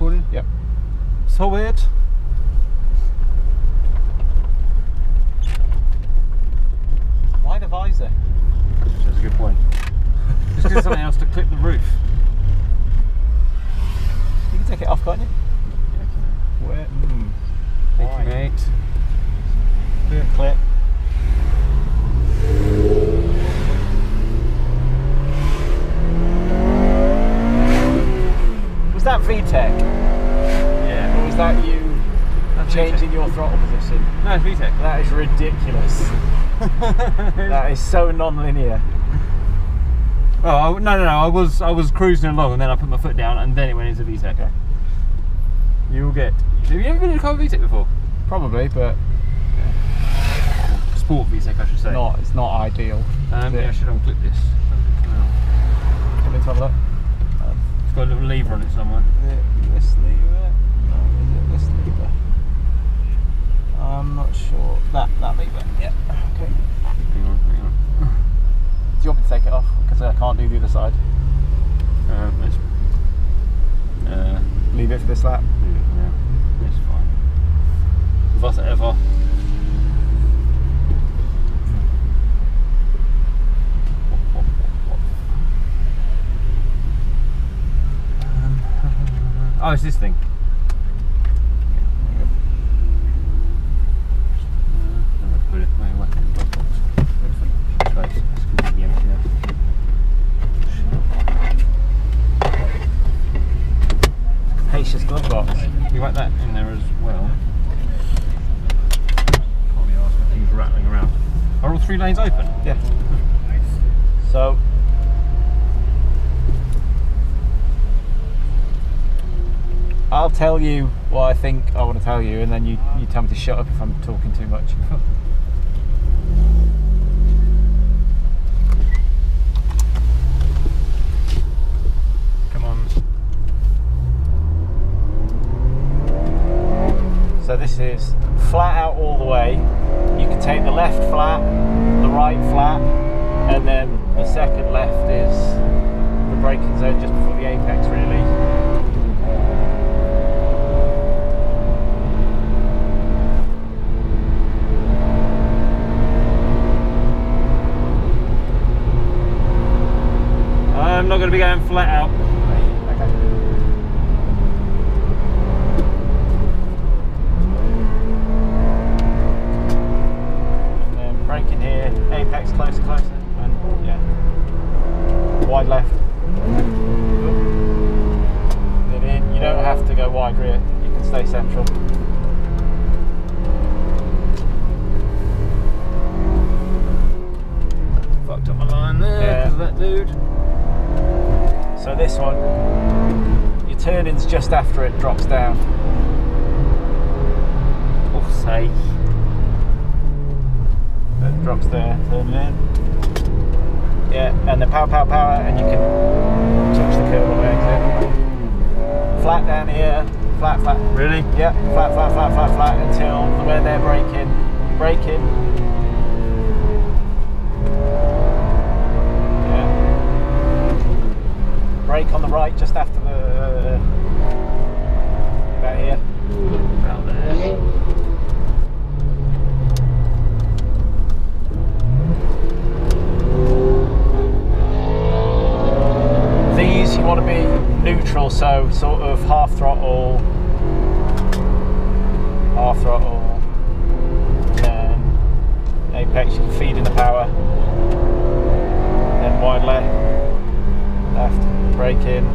recording? Yep. So weird. Why the visor? That's a good point. Just get something else to clip the roof. You can take it off, can't you? Yeah, Where? thank you, mate. Good clip. Was that VTEC? Yeah. Or was that you changing your throttle position? No, it's VTEC. That is ridiculous. That is so non-linear. Oh no! I was cruising along and then I put my foot down and then it went into VTEC. Okay. You'll get. Have you ever been in a car with VTEC before? Probably, but Sport VTEC, I should say. it's not ideal. Yeah, I should unclip this. Come in to have a look. It's got a little lever on it somewhere. This lever? No, is it this lever? I'm not sure. That lever. Yeah. Okay. Hang on. Do you want me to take it off? Because I can't do the other side. Let's Leave it for this lap. yeah, it's fine. Whatever. Oh, it's this thing. I'm going to put it away in the glove box. Space. It's completely empty now. Haitia's glove box. You whack that in there as well. Can't be asked with things rattling around. Are all 3 lanes open? Yeah. So I'll tell you what I think I want to tell you, and then you tell me to shut up if I'm talking too much. Come on. So this is flat out all the way. You can take the left flat, the right flat, and then the second left is the braking zone just before the apex, really. I'm not going to be going flat out. Okay. And then braking here, apex closer, and yeah, wide left. Then in. You don't have to go wide rear. You can stay central. Fucked up my line there because of that dude. So this one, your turning's just after it drops down. Oh, say. It drops there, turning in. Yeah, and then power, and you can touch the curb on the exit. Flat down here, flat. Really? Yeah, flat until where they're braking. Brake on the right just after the about here. About there. These you want to be neutral, so sort of half throttle, then apex, you can feed in the power, then wide left, brake in,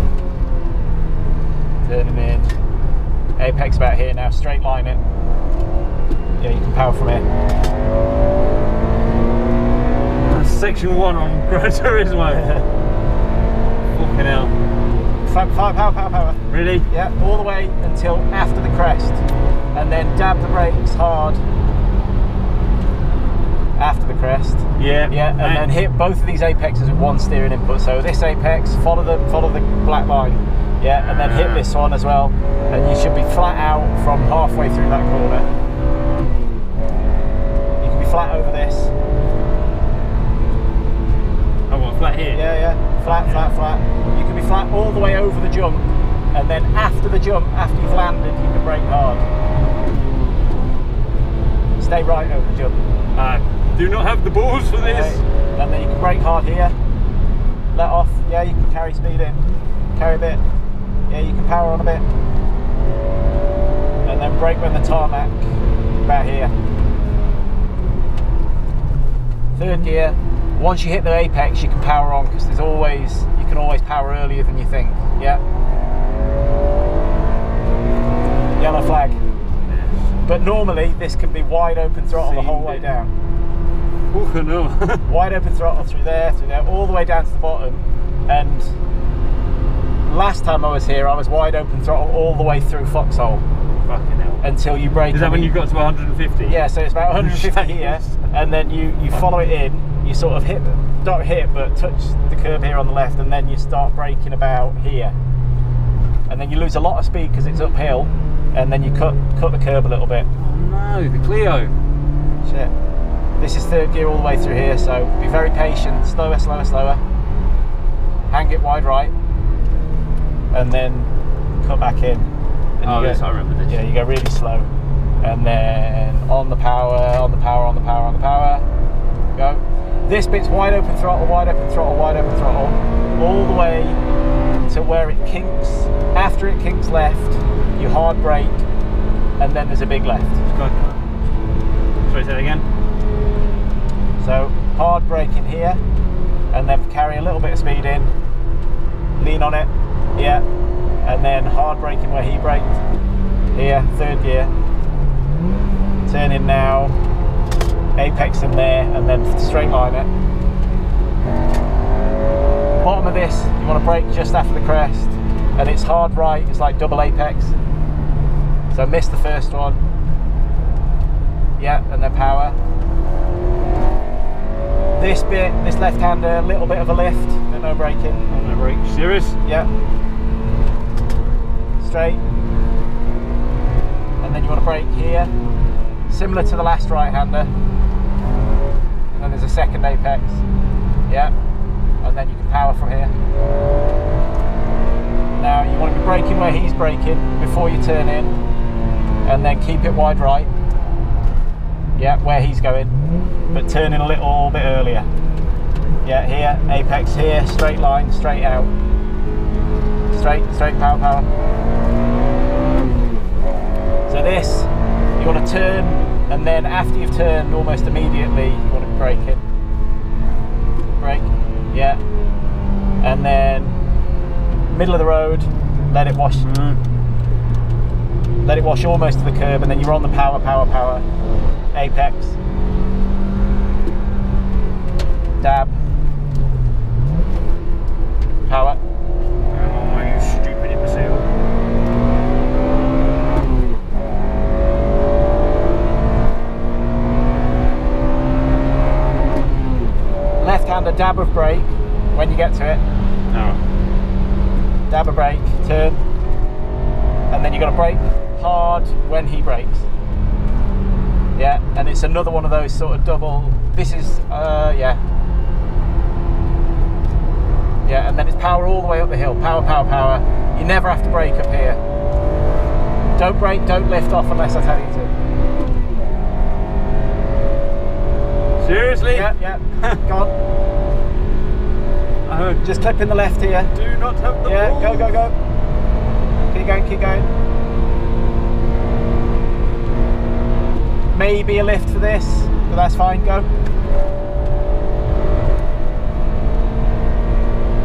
turning in, apex about here now, straight line it. Yeah, you can power from here. That's section 1 on Gran Turismo. Fucking hell. Power. Really? Yeah, all the way until after the crest, and then dab the brakes hard after the crest. Yeah. Yeah, and then hit both of these apexes with one steering input. So this apex, follow the black line. Yeah, and then hit this one as well, and you should be flat out from halfway through that corner. You can be flat over this. Oh, what, flat here? Yeah, flat. You can be flat all the way over the jump, and then after the jump, after you've landed, you can brake hard. Stay right over the jump. Do not have the balls for this. Okay. And then you can brake hard here. Let off. Yeah, you can carry speed in. Carry a bit. Yeah, you can power on a bit. And then brake when the tarmac, about here. Third gear. Once you hit the apex, you can power on because you can always power earlier than you think. Yeah. Yellow flag. But normally this can be wide open throttle the whole way down. Oh no. Wide open throttle through there, all the way down to the bottom. And last time I was here, I was wide open throttle all the way through Foxhole. Fucking hell. Until you brake. Is that when you got to 150? Yeah, so it's about 150 here, and then you follow it in. You sort of don't hit, but touch the curb here on the left, and then you start braking about here. And then you lose a lot of speed because it's uphill, and then you cut the curb a little bit. Oh no, the Clio. Shit. This is third gear all the way through here, so be very patient. Slower, slower, slower. Hang it wide right, and then cut back in. And oh yes, I remember this. Yeah, you go really slow, and then on the power, on the power, on the power, on the power. Go. This bit's wide open throttle, wide open throttle, wide open throttle, all the way to where it kinks. After it kinks left, you hard brake, and then there's a big left. Sorry, say that again. So hard brake in here, and then carry a little bit of speed in, lean on it, yeah, and then hard braking where he braked, here, third gear, turn in now, apex in there, and then straight line it. Bottom of this, you want to brake just after the crest, and it's hard right, it's like double apex, so miss the first one, yeah, and then power. This bit, this left-hander, a little bit of a lift, but no braking. No brake. Serious? Yeah. Straight. And then you want to brake here, similar to the last right-hander. And then there's a second apex. Yeah. And then you can power from here. Now you want to be braking where he's braking before you turn in, and then keep it wide right. Yeah, where he's going, but turn in a little bit earlier. Yeah, here, apex here, straight line, straight out. Straight, power, power. So this, you want to turn, and then after you've turned, almost immediately, you want to be braking. Brake, yeah. And then, middle of the road, let it wash. Let it wash almost to the curb, and then you're on the power, power, power. Apex, dab, power. Oh, you stupid imbecile. Left-hander dab of brake when you get to it. No. Dab of brake, turn, and then you've got to brake hard when he brakes. Yeah, and it's another one of those sort of double. This is, yeah, and then it's power all the way up the hill. Power, power, power. You never have to brake up here. Don't brake, don't lift off unless I tell you to. Seriously? Yeah, go on. Just clip in the left here. Do not have the Yeah, balls. go. Keep going, keep going. Maybe a lift for this, but that's fine, go.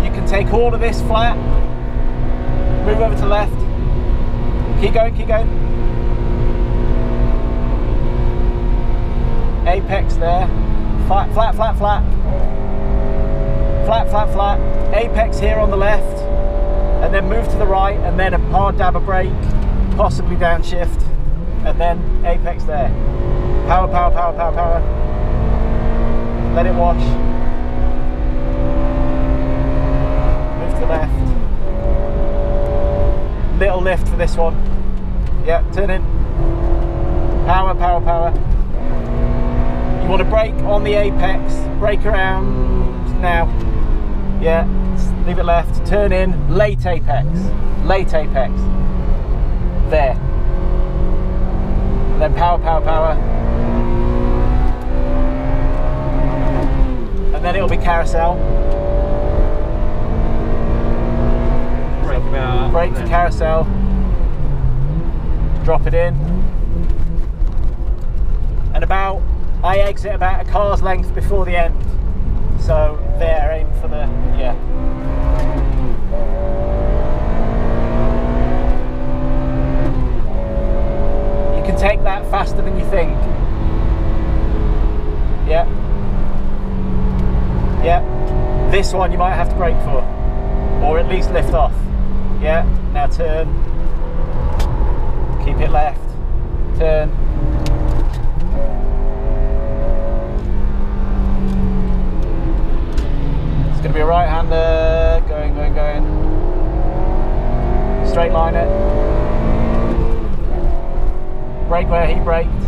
You can take all of this flat, move over to the left, keep going. Apex there, flat. Apex here on the left, and then move to the right, and then a hard dab of brake, possibly downshift, and then apex there. Power. Let it wash. Move to the left. Little lift for this one. Yeah, turn in. Power. You want to brake on the apex. Brake around now. Yeah, leave it left, turn in, late apex, there. And then power, power, power. And then it'll be carousel. Brake for carousel. Drop it in. And I exit about a car's length before the end. So there, aim for the, yeah. You can take that faster than you think. Yeah. Yeah. This one you might have to brake for, or at least lift off. Yeah. Now turn. Keep it left. Turn. It's going to be a right-hander. Going, going, going. Straight line it. Brake where he braked.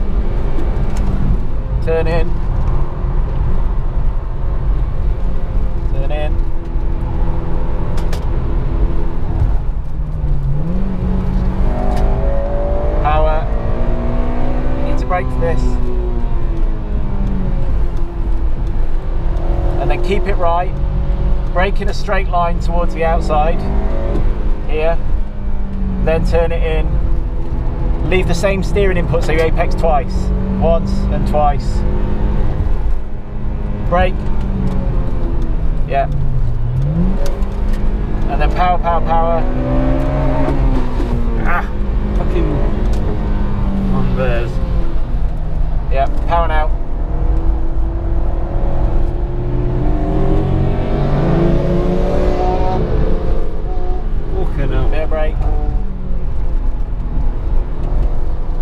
Turn in. Turn in. Power. You need to brake for this. And then keep it right. Brake in a straight line towards the outside. Here. Then turn it in. Leave the same steering input, so you apex twice. Once and twice. Brake. Yeah. And then power, power, power. Ah, fucking on theirs. Yeah, power now. Walking out. Bit of brake.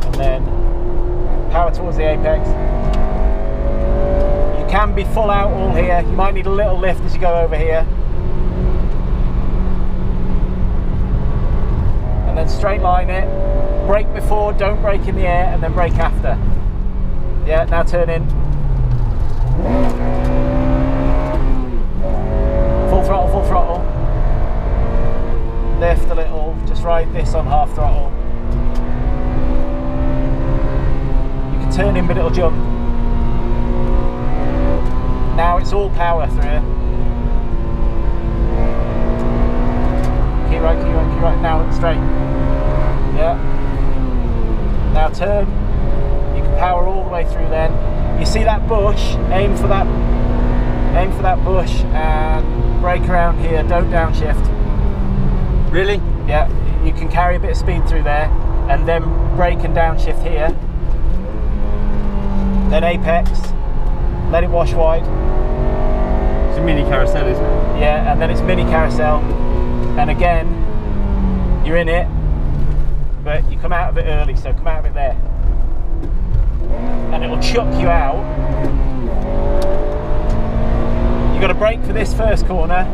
And then power towards the apex. You can be full out all here. You might need a little lift as you go over here. And then straight line it. Brake before, don't brake in the air, and then brake after. Yeah, now turn in. Full throttle, full throttle. Lift a little, just ride this on half throttle. You can turn in, but it'll jump. Now it's all power through. Keep right, keep right, keep right. Now it's straight. Yeah. Now turn. You can power all the way through then. You see that bush, aim for that bush and brake around here, don't downshift. Really? Yeah, you can carry a bit of speed through there and then brake and downshift here. Then apex, let it wash wide. It's a mini carousel, isn't it? Yeah, and then it's mini carousel. And again, you're in it, but you come out of it early, so come out of it there. And it'll chuck you out. You've got to brake for this first corner.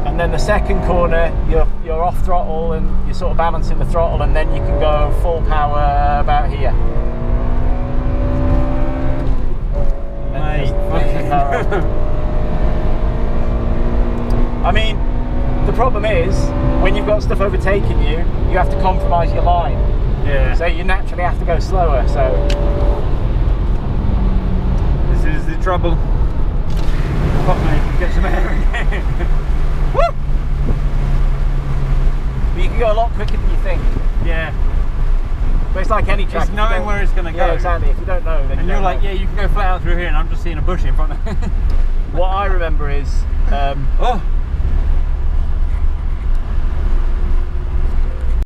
And then the second corner, you're off throttle and you're sort of balancing the throttle, and then you can go full power about here. Mate, I mean, the problem is when you've got stuff overtaking you, you have to compromise your line. Yeah. So you naturally have to go slower. So this is the trouble. Fuck me, get some air again. Woo! But you can go a lot quicker than you think. Yeah. But it's like any track. It's knowing where it's going to go. Yeah, exactly. If you don't know, then and you're like, yeah, you can go flat out through here, and I'm just seeing a bush in front of me. What I remember is, oh,